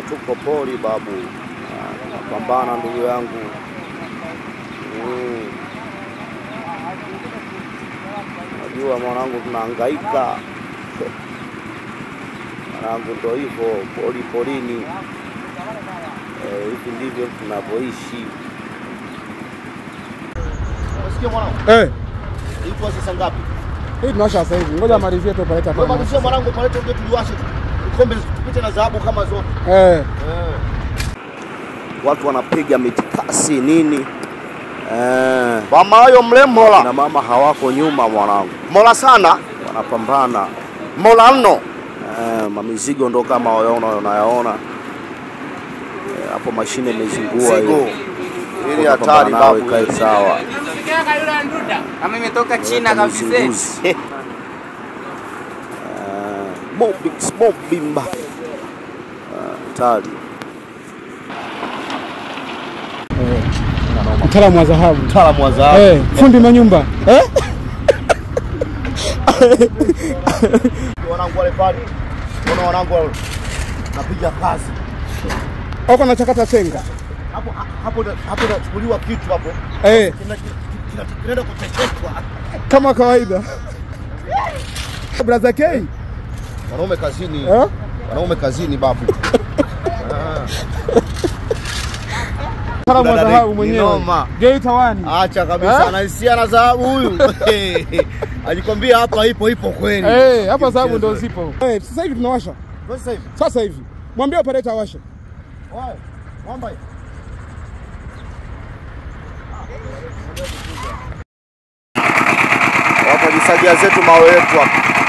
Tuko poli babu. Pambana ndugu yangu. Najua mwanangu tunahangaika. Mwanangu ndio hivyo, polini. Hivi ndivyo tunavyoishi. Unasikia mwanangu? Ipo sasa ngapi? Hii tunawasha sasa hivi. Ngoja malizie tu paleta hapa. Ngoja malizie mwanangu, paleta ndio tuliwashe. Kombe tupite na dhahabu kama zote. Watu wanapiga mitikasi nini? Mama hayo mlemola. Na mama hawako nyuma mwanangu. Mola sana wanapambana. Mola mno. Mamizigo ndo kama unayaona. Hapo mashine imezingua hiyo. Ili hatari babu ikae sawa. Kama imetoka China kabisa. Mobimba. Hatari. Mtaalamu wa dhahabu. Mtaalamu wa dhahabu. Fundi manyumba. Wanangu wale pale. Kuna wanangu napiga kazi. Wako na chakata senga. Hapo nachukuliwa kitu hapo. Kinaenda kuchechekwa. Kama kawaida. Brother K. Wanaume kazini. Wanaume kazini babu. Mtaalamu wa dhahabu mwenyewe. Geita wani. Acha kabisa, anahisia na dhahabu huyu. Alikwambia hapa ipo kweli. Hapa dhahabu ndio zipo. Sasa hivi tunawasha. Sasa hivi. Mwambie operator awashe. Mwamba. Hapa jisagia zetu mawe yetu hapa.